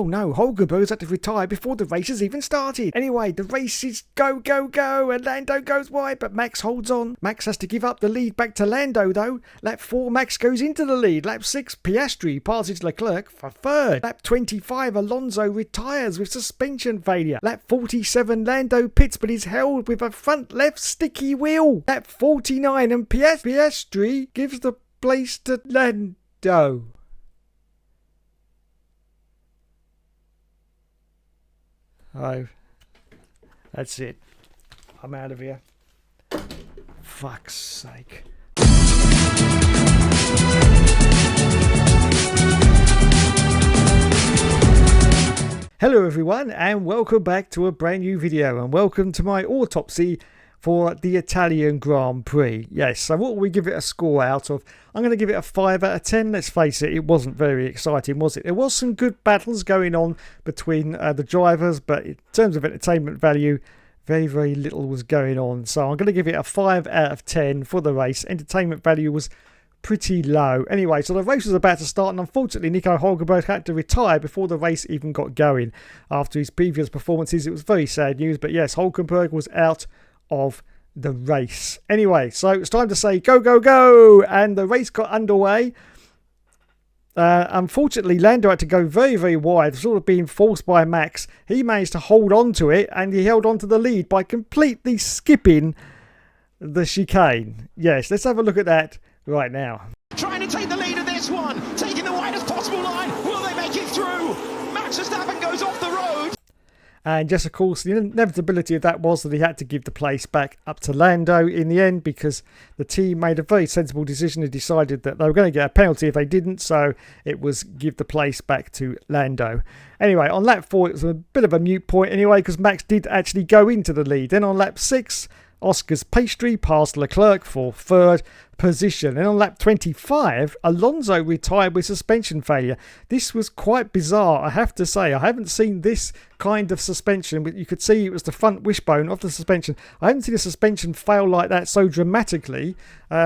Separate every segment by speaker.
Speaker 1: no, Hulkenberg's had to retire before the race has even started. Anyway, the race is go, go, go, and Lando goes wide, but Max holds on. Max has to give up the lead back to Lando, though. Lap 4, Max goes into the lead. Lap 6, Piastri passes Leclerc for third. Lap 25, Alonso retires with suspension failure. Lap 47, Lando pits, but is held with a front left sticky wheel. Lap 49, and Piastri gives the place to Lando. Oh, that's it. I'm out of here. Fuck's sake. Hello everyone, and welcome back to a brand new video, and welcome to my autopsy for the Italian Grand Prix. Yes, so what will we give it a score out of? I'm going to give it a 5 out of 10. Let's face it, it wasn't very exciting, was it? There was some good battles going on between the drivers, but in terms of entertainment value, very, very little was going on. So I'm going to give it a 5 out of 10 for the race. Entertainment value was pretty low. Anyway, so the race was about to start, and unfortunately Nico Hulkenberg had to retire before the race even got going. After his previous performances, it was very sad news, but yes, Hulkenberg was out of the race. Anyway, so it's time to say go, go, go, and the race got underway. Unfortunately, Lando had to go very, very wide, sort of being forced by Max. He managed to hold on to it, and he held on to the lead by completely skipping the chicane. Yes, let's have a look at that right now.
Speaker 2: Trying to take the lead of this one, taking the widest possible line. Will they make it through? Max Verstappen goes off the road.
Speaker 1: And just, of course, the inevitability of that was that he had to give the place back up to Lando in the end, because the team made a very sensible decision and decided that they were going to get a penalty if they didn't. So it was give the place back to Lando. Anyway, on lap 4, it was a bit of a moot point anyway, because Max did actually go into the lead. Then on lap 6, Oscar's Piastri passed Leclerc for third position. And on lap 25, Alonso retired with suspension failure. This was quite bizarre, I have to say. I haven't seen this kind of suspension, but you could see it was the front wishbone of the suspension. I haven't seen a suspension fail like that so dramatically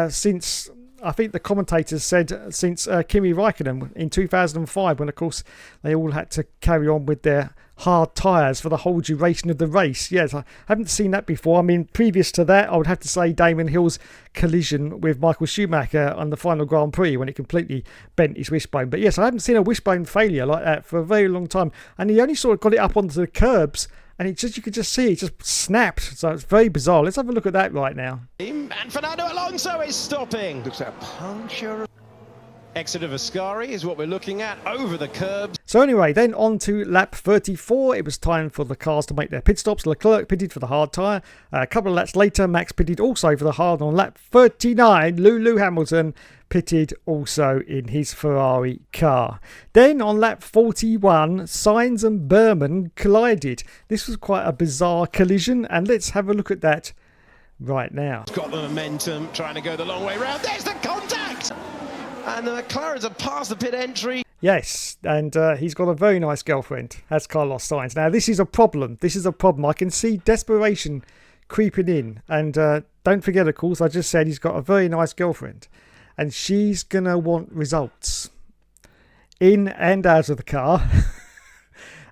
Speaker 1: since, I think the commentators said, since Kimi Raikkonen in 2005, when of course they all had to carry on with their hard tyres for the whole duration of the race. Yes, I haven't seen that before. I mean, previous to that, I would have to say Damon Hill's collision with Michael Schumacher on the final Grand Prix when he completely bent his wishbone. But yes, I haven't seen a wishbone failure like that for a very long time. And he only sort of got it up onto the curbs, and it just, you could just see it just snapped. So it's very bizarre. Let's have a look at that right now.
Speaker 2: And Fernando Alonso is stopping. Looks like a puncture. Exit of Ascari is what we're looking at over the curbs.
Speaker 1: So anyway, then on to lap 34. It was time for the cars to make their pit stops. Leclerc pitted for the hard tyre. A couple of laps later, Max pitted also for the hard. On lap 39, Lewis Hamilton pitted also in his Ferrari car. Then on lap 41, Sainz and Berman collided. This was quite a bizarre collision, and let's have a look at that right now.
Speaker 2: Got the momentum, trying to go the long way round. There's the contact! And the McLarens have passed the pit entry.
Speaker 1: Yes, and he's got a very nice girlfriend, has Carlos Sainz. Now, this is a problem. This is a problem. I can see desperation creeping in. And don't forget, of course, I just said he's got a very nice girlfriend. And she's going to want results in and out of the car.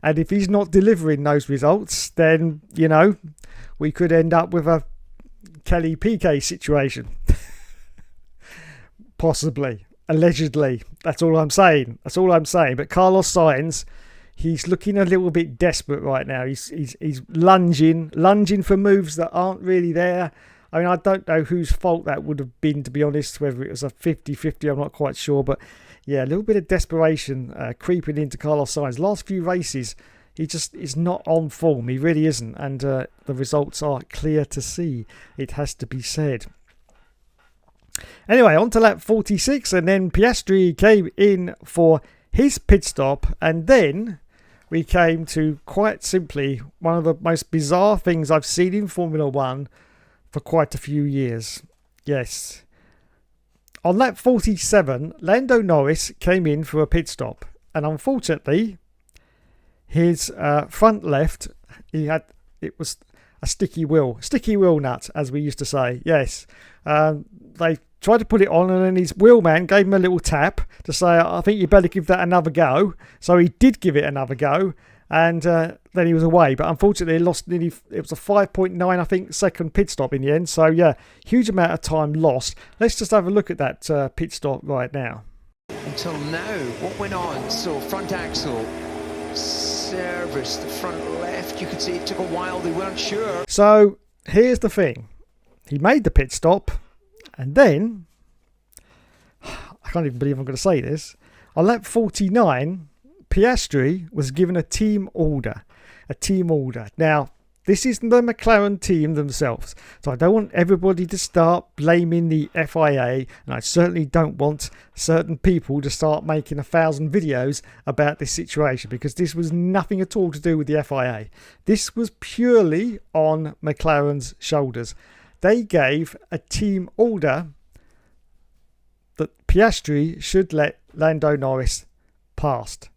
Speaker 1: And if he's not delivering those results, then, you know, we could end up with a Kelly Piquet situation. Possibly. Allegedly. That's all I'm saying. That's all I'm saying. But Carlos Sainz, he's looking a little bit desperate right now. He's lunging for moves that aren't really there. I mean, I don't know whose fault that would have been, to be honest, whether it was a 50-50, I'm not quite sure. But yeah, a little bit of desperation creeping into Carlos Sainz. Last few races, he just is not on form. He really isn't. And the results are clear to see. It has to be said. Anyway, on to lap 46, and then Piastri came in for his pit stop, and then we came to, quite simply, one of the most bizarre things I've seen in Formula 1 for quite a few years. Yes. On lap 47, Lando Norris came in for a pit stop, and unfortunately, his front left, it was a sticky wheel nut, as we used to say. Yes, they tried to put it on, and then his wheelman gave him a little tap to say, I think you better give that another go. So he did give it another go, and then he was away. But unfortunately, he lost nearly, it was a 5.9, I think, second pit stop in the end. So yeah, huge amount of time lost. Let's just have a look at that pit stop right now.
Speaker 3: Until now, what went on? So front axle service, the front left, you could see it took a while, they weren't sure.
Speaker 1: So here's the thing. He made the pit stop, and then, I can't even believe I'm going to say this, on lap 49, Piastri was given a team order. A team order. Now, this is the McLaren team themselves. So I don't want everybody to start blaming the FIA, and I certainly don't want certain people to start making 1,000 videos about this situation, because this was nothing at all to do with the FIA. This was purely on McLaren's shoulders. They gave a team order that Piastri should let Lando Norris past.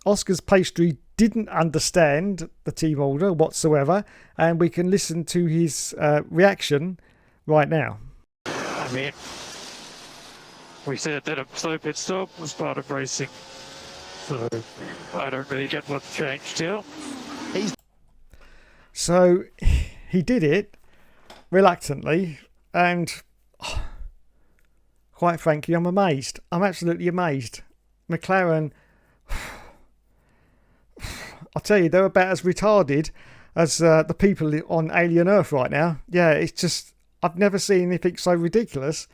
Speaker 1: Oscar's pastry didn't understand the team order whatsoever, and we can listen to his reaction right now.
Speaker 4: I mean, we said that a slow pit stop was part of racing, so I don't really get what's changed here.
Speaker 1: So he did it reluctantly, and quite frankly, I'm amazed. I'm absolutely amazed. McLaren, I'll tell you, they're about as retarded as the people on Alien Earth right now. Yeah, it's just, I've never seen anything so ridiculous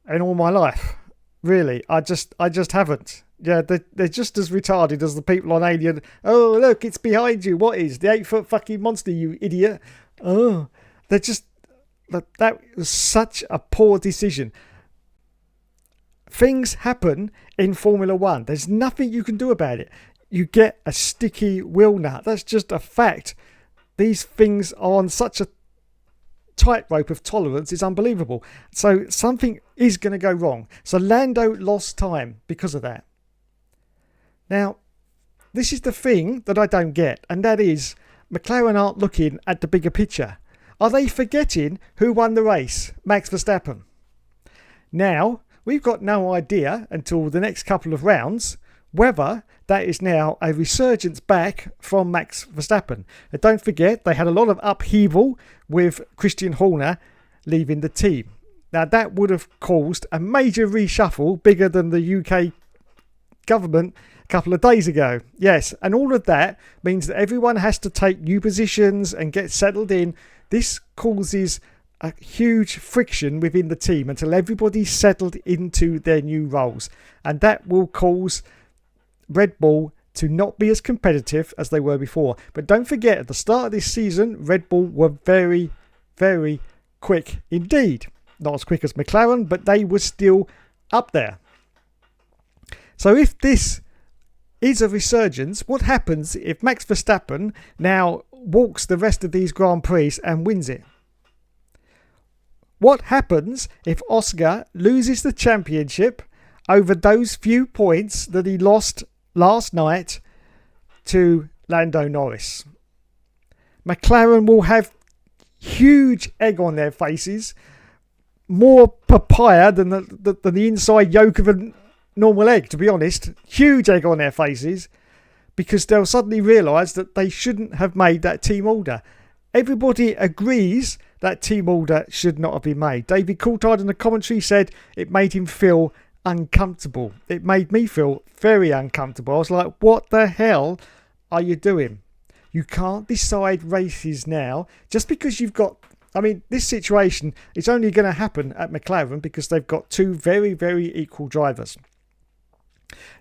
Speaker 1: in all my life. Really, I just haven't. Yeah, they're just as retarded as the people on Alien. Oh, look, it's behind you. What is? The 8-foot fucking monster, you idiot. Oh, they're just, that was such a poor decision. Things happen in Formula One. There's nothing you can do about it. You get a sticky wheel nut. That's just a fact. These things are on such a tightrope of tolerance. It's unbelievable. So something is going to go wrong. So Lando lost time because of that. Now, this is the thing that I don't get, and that is McLaren aren't looking at the bigger picture. Are they forgetting who won the race? Max Verstappen. Now, we've got no idea until the next couple of rounds whether that is now a resurgence back from Max Verstappen. And don't forget, they had a lot of upheaval with Christian Horner leaving the team. Now, that would have caused a major reshuffle, bigger than the UK government a couple of days ago. Yes, and all of that means that everyone has to take new positions and get settled in. This causes a huge friction within the team until everybody's settled into their new roles. And that will cause Red Bull to not be as competitive as they were before. But don't forget, at the start of this season, Red Bull were very, very quick indeed. Not as quick as McLaren, but they were still up there. So if this is a resurgence, what happens if Max Verstappen now walks the rest of these Grand Prix and wins it? What happens if Oscar loses the championship over those few points that he lost last night to Lando Norris? McLaren will have huge egg on their faces, more papaya than the inside yolk of a normal egg, to be honest. Huge egg on their faces, because they'll suddenly realise that they shouldn't have made that team order. Everybody agrees that team order should not have been made. David Coulthard in the commentary said it made him feel uncomfortable. It made me feel very uncomfortable. I was like, what the hell are you doing? You can't decide races now just because you've got... I mean, this situation is only going to happen at McLaren because they've got two very, very equal drivers.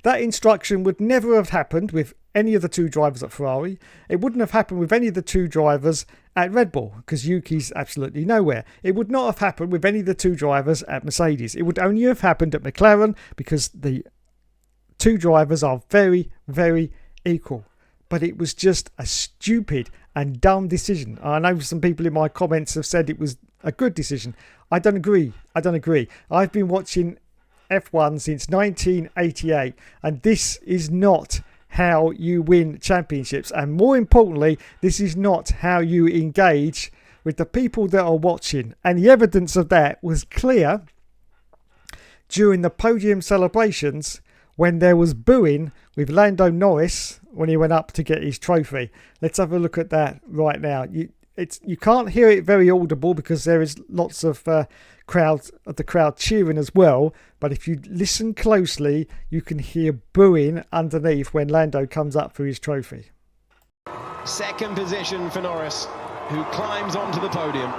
Speaker 1: That instruction would never have happened with any of the two drivers at Ferrari. It wouldn't have happened with any of the two drivers at Red Bull because Yuki's absolutely nowhere. It would not have happened with any of the two drivers at Mercedes. It would only have happened at McLaren because the two drivers are very, very equal. But it was just a stupid and dumb decision. I know some people in my comments have said it was a good decision. I don't agree. I've been watching F1 since 1988, and this is not how you win championships. And more importantly, this is not how you engage with the people that are watching. And the evidence of that was clear during the podium celebrations when there was booing with Lando Norris when he went up to get his trophy. Let's have a look at that right now. You can't hear it very audible because there is lots of the crowd cheering as well. But if you listen closely, you can hear booing underneath when Lando comes up for his trophy.
Speaker 2: Second position for Norris, who climbs onto the podium.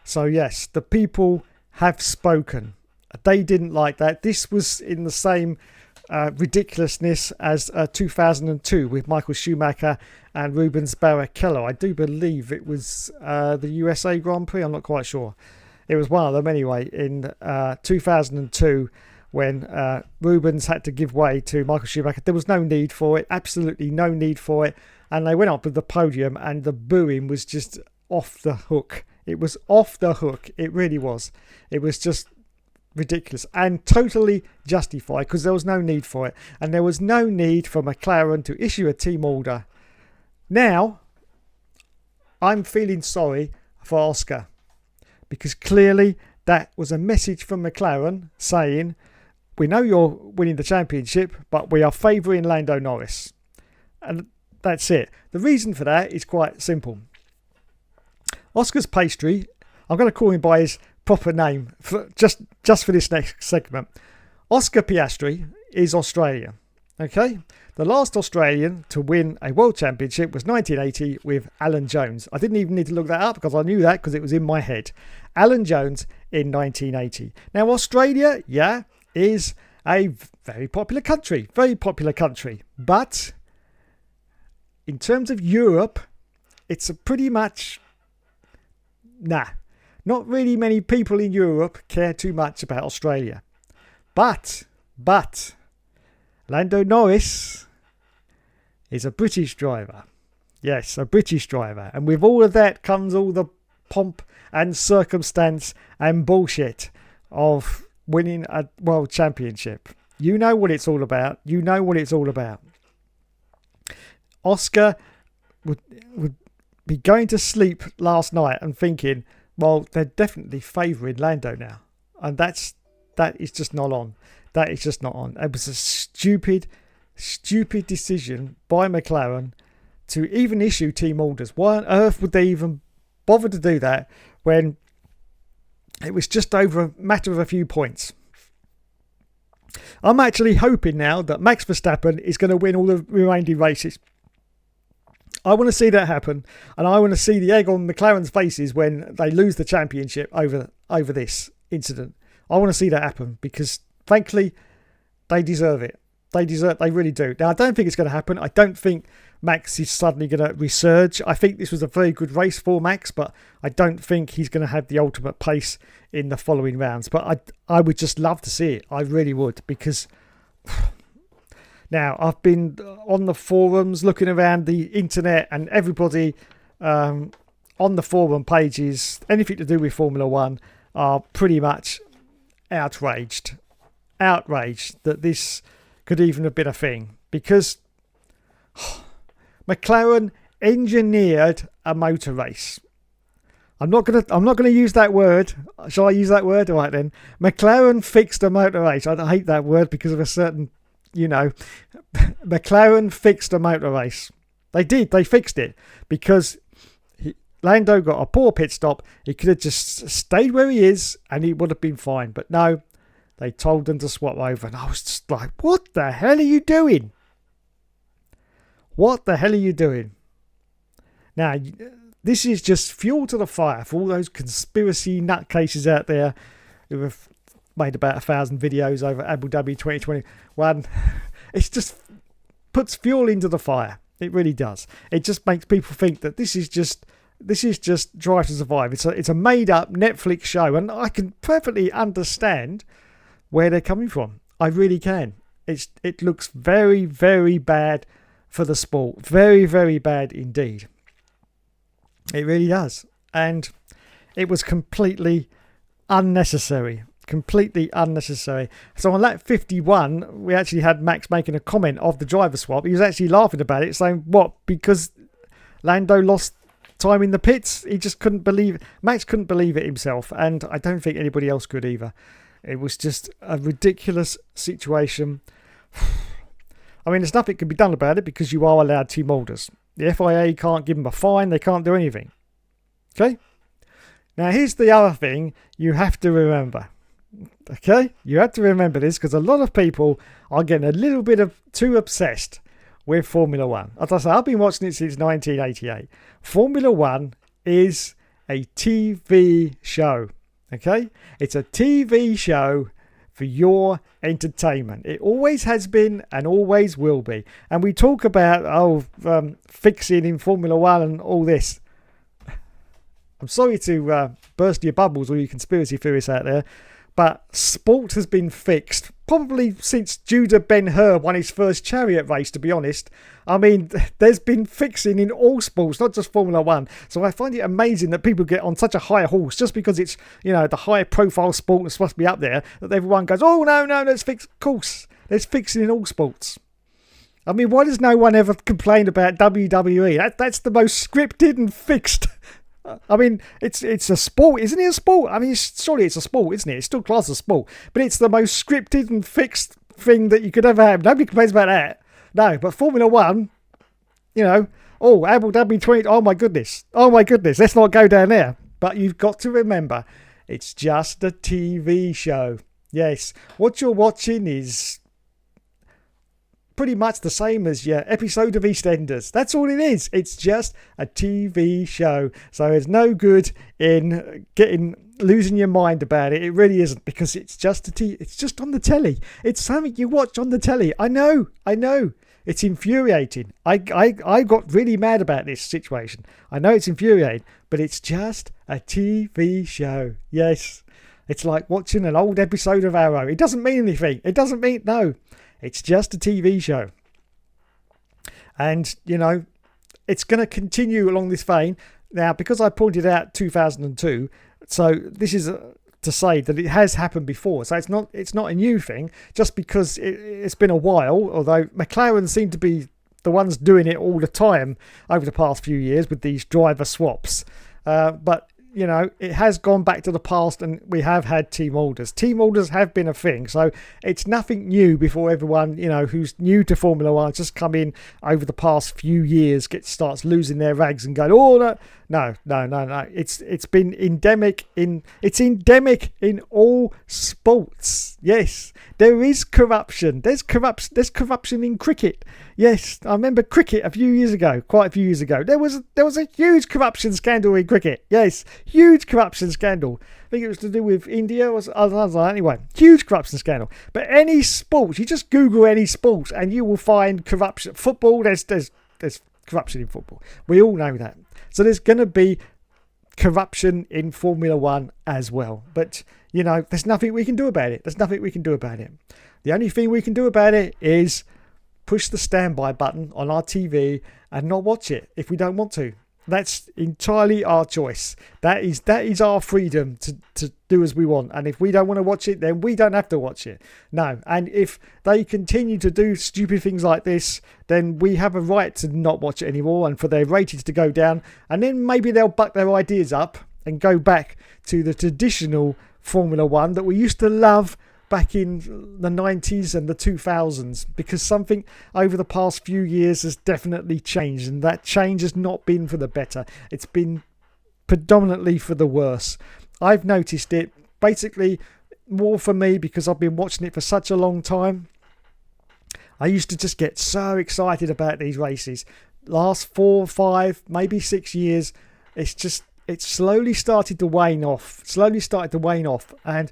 Speaker 1: So yes, the people have spoken. They didn't like that. This was in the same ridiculousness as 2002 with Michael Schumacher and Rubens Barrichello. I do believe it was the USA Grand Prix. I'm not quite sure. It was one of them anyway in 2002 when Rubens had to give way to Michael Schumacher. There was no need for it. Absolutely no need for it. And they went up with the podium and the booing was just off the hook. It was off the hook. It really was. It was just ridiculous and totally justified because there was no need for it. And there was no need for McLaren to issue a team order. Now, I'm feeling sorry for Oscar because clearly that was a message from McLaren saying, we know you're winning the championship, but we are favouring Lando Norris. And that's it. The reason for that is quite simple. Oscar's pastry, I'm going to call him by his proper name for just for this next segment. Oscar Piastri is Australian. Okay? The last Australian to win a world championship was 1980 with Alan Jones. I didn't even need to look that up because I knew that because it was in my head. Alan Jones in 1980. Now, Australia, is a very popular country. Very popular country. But in terms of Europe, it's a pretty much... not really many people in Europe care too much about Australia. But, Lando Norris is a British driver. Yes, a British driver. And with all of that comes all the pomp and circumstance and bullshit of winning a world championship. You know what it's all about. You know what it's all about. Oscar would be going to sleep last night and thinking, well, they're definitely favouring Lando now. And that is just not on. That is just not on. It was a stupid decision by McLaren to even issue team orders. Why on earth would they even bother to do that when it was just over a matter of a few points? I'm actually hoping now that Max Verstappen is going to win all the remaining races. I want to see that happen, and I want to see the egg on McLaren's faces when they lose the championship over this incident. I want to see that happen because, frankly, they deserve it. They really do. Now, I don't think it's going to happen. I don't think Max is suddenly going to resurge. I think this was a very good race for Max, but I don't think he's going to have the ultimate pace in the following rounds. But I would just love to see it. I really would, because... Now, I've been on the forums looking around the internet, and everybody on the forum pages, anything to do with Formula One, are pretty much outraged that this could even have been a thing, because McLaren engineered a motor race. I'm not gonna use that word. Shall I use that word? All right then. McLaren fixed a motor race. I hate that word because of a certain... McLaren fixed a motor race. They did. They fixed it because Lando got a poor pit stop. He could have just stayed where he is and he would have been fine. But no, they told them to swap over. And I was just like, what the hell are you doing? What the hell are you doing? Now, this is just fuel to the fire for all those conspiracy nutcases out there who have made about 1,000 videos over Abu Dhabi 2021. It just puts fuel into the fire. It really does. It just makes people think that this is just Drive to Survive. It's a made up Netflix show, and I can perfectly understand where they're coming from. I really can. It looks very, very bad for the sport. Very, very bad indeed. It really does. And it was completely unnecessary. Completely unnecessary. So on lap 51, we actually had Max making a comment of the driver swap. He was actually laughing about it, saying, what? Because Lando lost time in the pits. He just couldn't believe it. Max couldn't believe it himself, and I don't think anybody else could either. It was just a ridiculous situation. I mean, there's nothing can be done about it because you are allowed team orders. The FIA can't give them a fine. They can't do anything. Okay? Now, here's the other thing you have to remember. Okay? You have to remember this because a lot of people are getting a little bit too obsessed with Formula One. As I say, I've been watching it since 1988. Formula One is a TV show. Okay? It's a TV show for your entertainment. It always has been and always will be. And we talk about fixing in Formula One and all this. I'm sorry to burst your bubbles, all you conspiracy theorists out there, but sport has been fixed probably since Judah Ben-Hur won his first chariot race, to be honest. I mean, there's been fixing in all sports, not just Formula One. So I find it amazing that people get on such a high horse just because it's, the high profile sport that's supposed to be up there, that everyone goes, oh, no, let's fix. Of course, there's fixing in all sports. I mean, why does no one ever complain about WWE? That's the most scripted and fixed. I mean, it's a sport, isn't it? A sport. I mean, surely it's a sport, isn't it? It's still classed as a sport, but it's the most scripted and fixed thing that you could ever have. Nobody complains about that. No, but Formula One, Abu Dhabi 20. Oh my goodness, let's not go down there. But you've got to remember, it's just a TV show. Yes, what you're watching is pretty much the same as your episode of EastEnders. That's all it is. It's just a TV show. So there's no good in losing your mind about it. It really isn't, because it's just it's just on the telly. It's something you watch on the telly. I know. It's infuriating. I got really mad about this situation. I know it's infuriating, but it's just a TV show. Yes. It's like watching an old episode of Arrow. It doesn't mean anything. No. It's just a TV show. And, it's going to continue along this vein. Now, because I pointed out 2002, so this is to say that it has happened before. So it's not a new thing, just because it's been a while, although McLaren seem to be the ones doing it all the time over the past few years with these driver swaps. But it has gone back to the past, and we have had team orders. Team orders have been a thing, so it's nothing new before everyone, who's new to Formula One just come in over the past few years, starts losing their rags and going, oh, no. It's been endemic in all sports. Yes, there is corruption. There's corruption in cricket. Yes, I remember cricket quite a few years ago. There was a huge corruption scandal in cricket. Yes, huge corruption scandal. I think it was to do with India. Anyway, huge corruption scandal. But any sport, you just Google any sport and you will find corruption. Football, there's corruption in football. We all know that. So there's going to be corruption in Formula One as well. But, there's nothing we can do about it. The only thing we can do about it is push the standby button on our TV and not watch it if we don't want to. That's entirely our choice. That is our freedom to do as we want. And if we don't want to watch it, then we don't have to watch it. No. And if they continue to do stupid things like this, then we have a right to not watch it anymore and for their ratings to go down. And then maybe they'll buck their ideas up and go back to the traditional Formula One that we used to love back in the 90s and the 2000s, because something over the past few years has definitely changed, and that change has not been for the better. It's been predominantly for the worse. I've noticed it basically more for me because I've been watching it for such a long time. I used to just get so excited about these races. Last 4, 5, maybe 6 years, it slowly started to wane off, and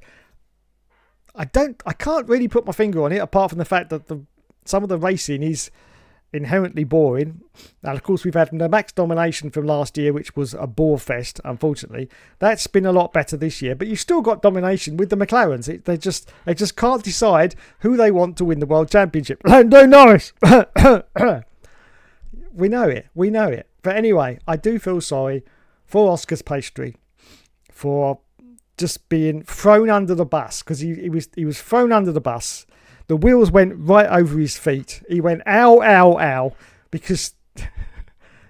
Speaker 1: I can't really put my finger on it, apart from the fact that some of the racing is inherently boring. And of course, we've had the Max domination from last year, which was a bore fest, unfortunately. That's been a lot better this year, but you've still got domination with the McLarens. They just can't decide who they want to win the World Championship. Lando Norris! We know it. But anyway, I do feel sorry for Oscar's pastry for just being thrown under the bus, because he was thrown under the bus. The wheels went right over his feet. He went ow, ow, ow, because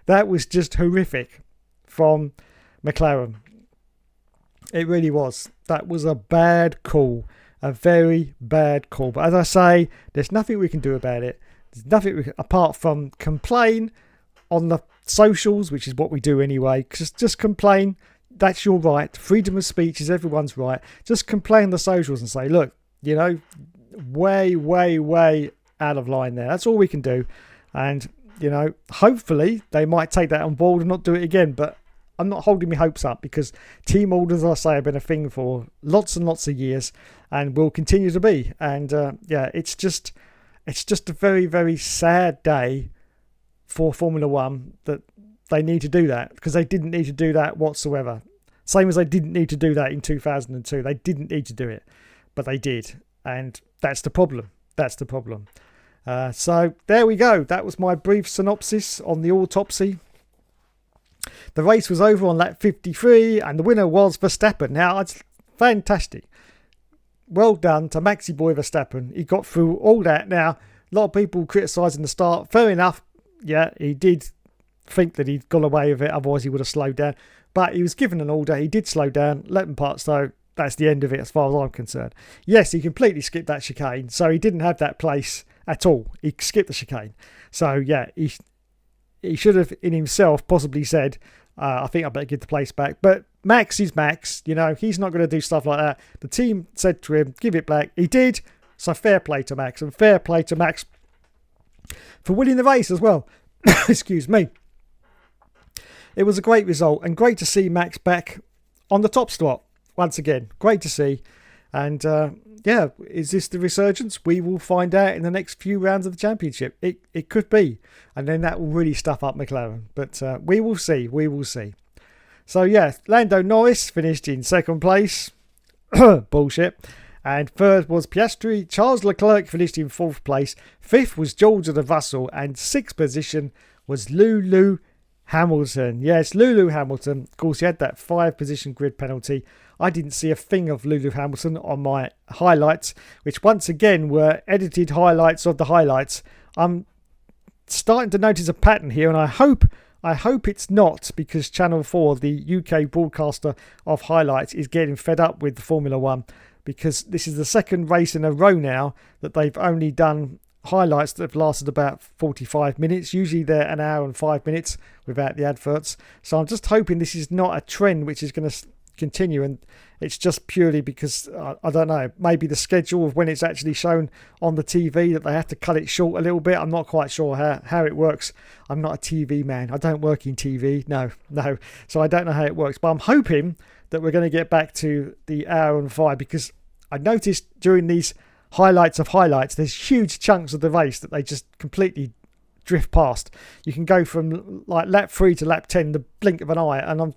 Speaker 1: That was just horrific from McLaren. It really was. That was a bad call. A very bad call. But as I say, there's nothing we can do about it. There's nothing apart from complain on the socials, which is what we do anyway. Just complain. That's your right. Freedom of speech is everyone's right. Just complain on the socials and say, look, you know, way, way, way out of line there. That's all we can do. And, you know, hopefully they might take that on board and not do it again. But I'm not holding my hopes up, because team orders, I say, have been a thing for lots and lots of years and will continue to be. And yeah, it's just a very, very sad day for Formula One that they need to do that, because they didn't need to do that whatsoever. Same as they didn't need to do that in 2002. They didn't need to do it, but they did. And that's the problem. That's the problem. So there we go. That was my brief synopsis on the autopsy. The race was over on lap 53 and the winner was Verstappen. Now, it's fantastic. Well done to Maxi Boy Verstappen. He got through all that. Now, a lot of people criticising the start. Fair enough. Yeah, he did think that he'd got away with it. Otherwise, he would have slowed down. But he was given an order. He did slow down. Let him part. So that's the end of it as far as I'm concerned. Yes, he completely skipped that chicane. So he didn't have that place at all. He skipped the chicane. So, yeah, he should have in himself possibly said, I think I better give the place back. But Max is Max. You know, he's not going to do stuff like that. The team said to him, give it back. He did. So fair play to Max. And fair play to Max for winning the race as well. Excuse me. It was a great result. And great to see Max back on the top spot once again. Great to see. And yeah, is this the resurgence? We will find out in the next few rounds of the championship. It could be. And then that will really stuff up McLaren. But we will see. We will see. So yeah, Lando Norris finished in second place. Bullshit. And third was Piastri. Charles Leclerc finished in fourth place. Fifth was George Russell. And sixth position was Lulu Hamilton. Yes, Lulu Hamilton. Of course, he had that 5-position grid penalty. I didn't see a thing of Lulu Hamilton on my highlights, which once again were edited highlights of the highlights. I'm starting to notice a pattern here, and I hope it's not, because Channel 4, the UK broadcaster of highlights, is getting fed up with Formula One, because this is the second race in a row now that they've only done highlights that have lasted about 45 minutes. Usually they're an hour and 5 minutes without the adverts. So I'm just hoping this is not a trend which is going to continue, and it's just purely because I don't know, maybe the schedule of when it's actually shown on the TV, that they have to cut it short a little bit. I'm not quite sure how it works. I'm not a TV man. I don't work in TV. No. So I don't know how it works, but I'm hoping that we're going to get back to the hour and 5, because I noticed during these highlights of highlights, there's huge chunks of the race that they just completely drift past. You can go from like lap 3 to lap 10 the blink of an eye, and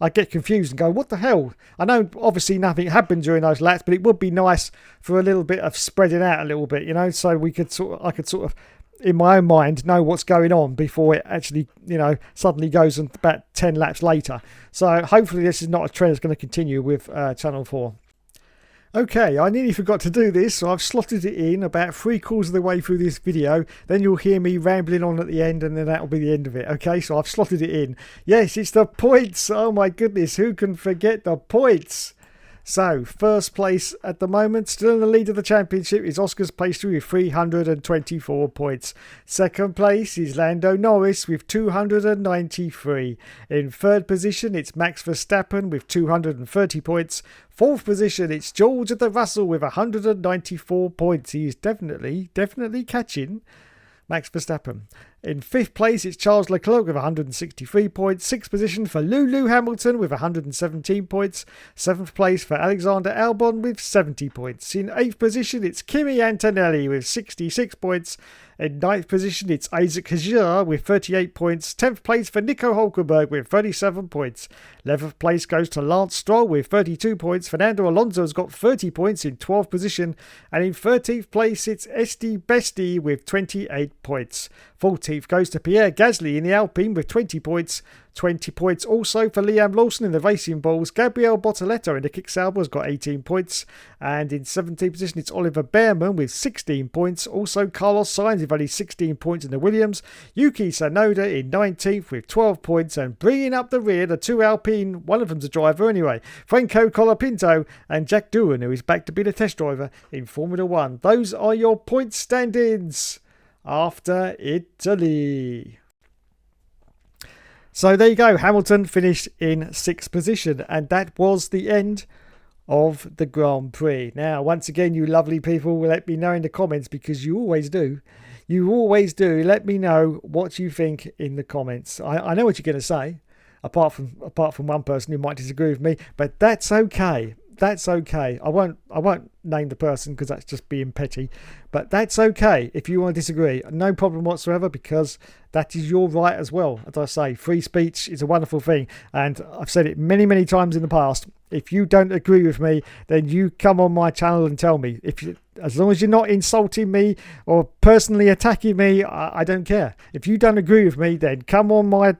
Speaker 1: I get confused and go, what the hell? I know obviously nothing happened during those laps, but it would be nice for a little bit of spreading out a little bit, you know, so I could sort of in my own mind know what's going on before it actually, you know, suddenly goes about 10 laps later. So hopefully this is not a trend that's going to continue with Channel 4. Okay, I nearly forgot to do this, so I've slotted it in about 3/4 of the way through this video. Then you'll hear me rambling on at the end, and then that'll be the end of it. Okay, so I've slotted it in. Yes, it's the points. Oh my goodness, who can forget the points? So, first place at the moment, still in the lead of the championship, is Oscar's Pastry with 324 points. Second place is Lando Norris with 293. In third position, it's Max Verstappen with 230 points. Fourth position, it's George Russell with 194 points. He is definitely catching Max Verstappen. In fifth place, it's Charles Leclerc with 163 points. Sixth position for Lulu Hamilton with 117 points. Seventh place for Alexander Albon with 70 points. In eighth position, it's Kimi Antonelli with 66 points. In ninth position, it's Isaac Hajir with 38 points. 10th place for Nico Hulkenberg with 37 points. 11th place goes to Lance Stroll with 32 points. Fernando Alonso has got 30 points in 12th position. And in 13th place, it's Esti Besti with 28 points. 14th 19th goes to Pierre Gasly in the Alpine with 20 points. 20 points also for Liam Lawson in the Racing Bulls. Gabriel Bortoletto in the Kick Sauber has got 18 points. And in 17th position, it's Oliver Behrman with 16 points. Also, Carlos Sainz with only 16 points in the Williams. Yuki Tsunoda in 19th with 12 points. And bringing up the rear, the two Alpine, one of them's a driver anyway, Franco Colapinto and Jack Doohan, who is back to be the test driver in Formula 1. Those are your point stand-ins after Italy. So there you go. Hamilton finished in 6th position, and that was the end of the Grand Prix. Now, once again, you lovely people will let me know in the comments, because you always do. You always do. Let me know what you think in the comments. I know what you're going to say, apart from one person who might disagree with me, but that's okay. That's okay. I won't name the person because that's just being petty. But that's okay if you want to disagree. No problem whatsoever, because that is your right as well. As I say, free speech is a wonderful thing. And I've said it many, many times in the past. If you don't agree with me, then you come on my channel and tell me. As long as you're not insulting me or personally attacking me, I don't care. If you don't agree with me, then come on my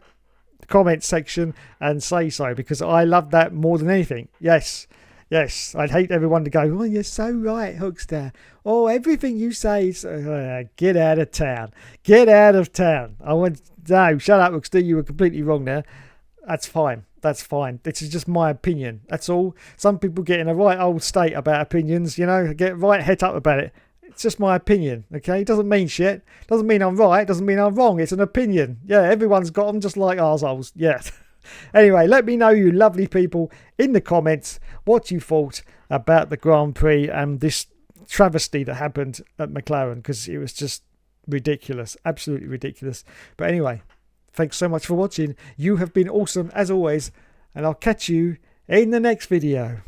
Speaker 1: comment section and say so, because I love that more than anything. Yes, I'd hate everyone to go, oh, you're so right, Hookster. Oh, everything you say is... get out of town. Get out of town. No, shut up, Hookster. You were completely wrong there. That's fine. That's fine. This is just my opinion. That's all. Some people get in a right old state about opinions, get right het up about it. It's just my opinion, okay? It doesn't mean shit. Doesn't mean I'm right. Doesn't mean I'm wrong. It's an opinion. Yeah, everyone's got them just like arseholes. Yeah. Anyway, let me know, you lovely people, in the comments what you thought about the Grand Prix and this travesty that happened at McLaren, because it was just ridiculous. Absolutely ridiculous. But anyway, thanks so much for watching. You have been awesome as always, and I'll catch you in the next video.